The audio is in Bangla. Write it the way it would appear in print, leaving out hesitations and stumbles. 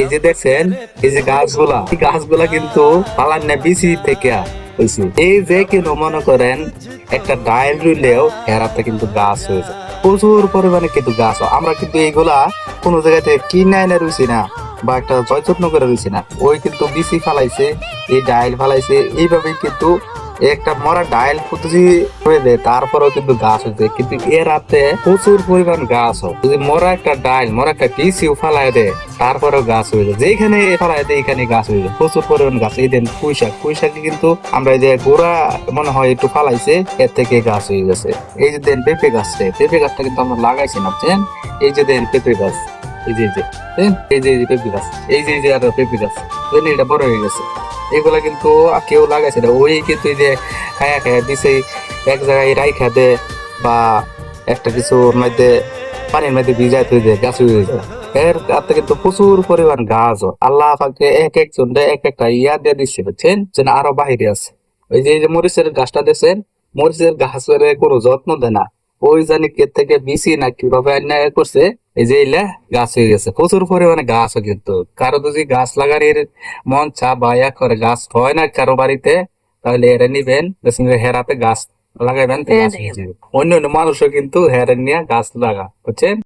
এই যে দেখছেন, এই যে গাছগুলা, এই গাছগুলা কিন্তু পালার না বিচি থেকে হয়েছে। এই যে কেন মনে করেন একটা ডাইল রইলেও এরাতে কিন্তু গাছ হয়ে যায়, প্রচুর পরিমাণে কিন্তু গাছ হয়। আমরা কিন্তু এইগুলা কোনো জায়গা থেকে কিনে এনে রয়েছি না, বা একটা যত্ন করে রয়েছি না, ওই কিন্তু বিচি ফালাইছে, এই ডাইল ফালাইছে, এইভাবেই কিন্তু একটা মরা ডাইল পদ্ধতি হয়ে যায়, তারপরেও কিন্তু গাছ হয়েছে। কিন্তু এর রাতে প্রচুর পরিমাণ গাছ হয়, যদি মরা একটা ডাইল, মরা একটা বিচিও ফালাই দেয়, তারপরেও গাছ হয়ে যায়। যেখানে ফালাই দেয় এখানে গাছ হয়ে যায়, প্রচুর পরিমাণ গাছ। এই দেন পুঁইশাক, পুঁইশাকে কিন্তু আমরা এই যে গোড়া মনে হয় একটু ফালাইছে, এর থেকে গাছ হয়ে গেছে। এই যে দেন পেঁপে গাছ, পেঁপে গাছটা কিন্তু আমরা লাগাইছি না, বুঝছেন? এই যে দেন পেঁপে গাছ, এই যে এই যে পেঁপে গাছ, এই যে আর পেঁপে গাছ, এটা বড় হয়ে গেছে। এগুলা কিন্তু কেউ লাগাইছে না, ওই কিন্তু এই যে খায়া খায়া দিছে, এক জায়গায় রাইখা দে, বা একটা কিছুর মধ্যে পানির মধ্যে ভিজাই তুই দে, গাছ হয়ে যায়। এর কাছে কিন্তু প্রচুর পরিমাণ গাছ হয়। আল্লাহ পাকে এক একজন এক একটা ইয়া দিয়ে দিচ্ছে, বুঝছেন, যেন আরো বাহিরে আছে। ওই যে এই যে মরিচের গাছটা দেখছেন, মরিচের গাছের কোনো যত্ন দেয় না, ওই জানি কে থেকে বিচি না কিভাবে অন্যায় করছে, এই যে এলে গাছ হয়ে গেছে। প্রচুর পরিমাণে গাছ হয় কিন্তু। কারো যদি গাছ লাগানোর মন চা বা ইয়া করে, গাছ হয় না কারো বাড়িতে, তাহলে এরা নিবেন, হেরাতে গাছ লাগাইবেন, তো গাছ হয়ে যাবে। অন্য অন্য মানুষও কিন্তু হেরে নিয়ে গাছ লাগা, বুঝছেন।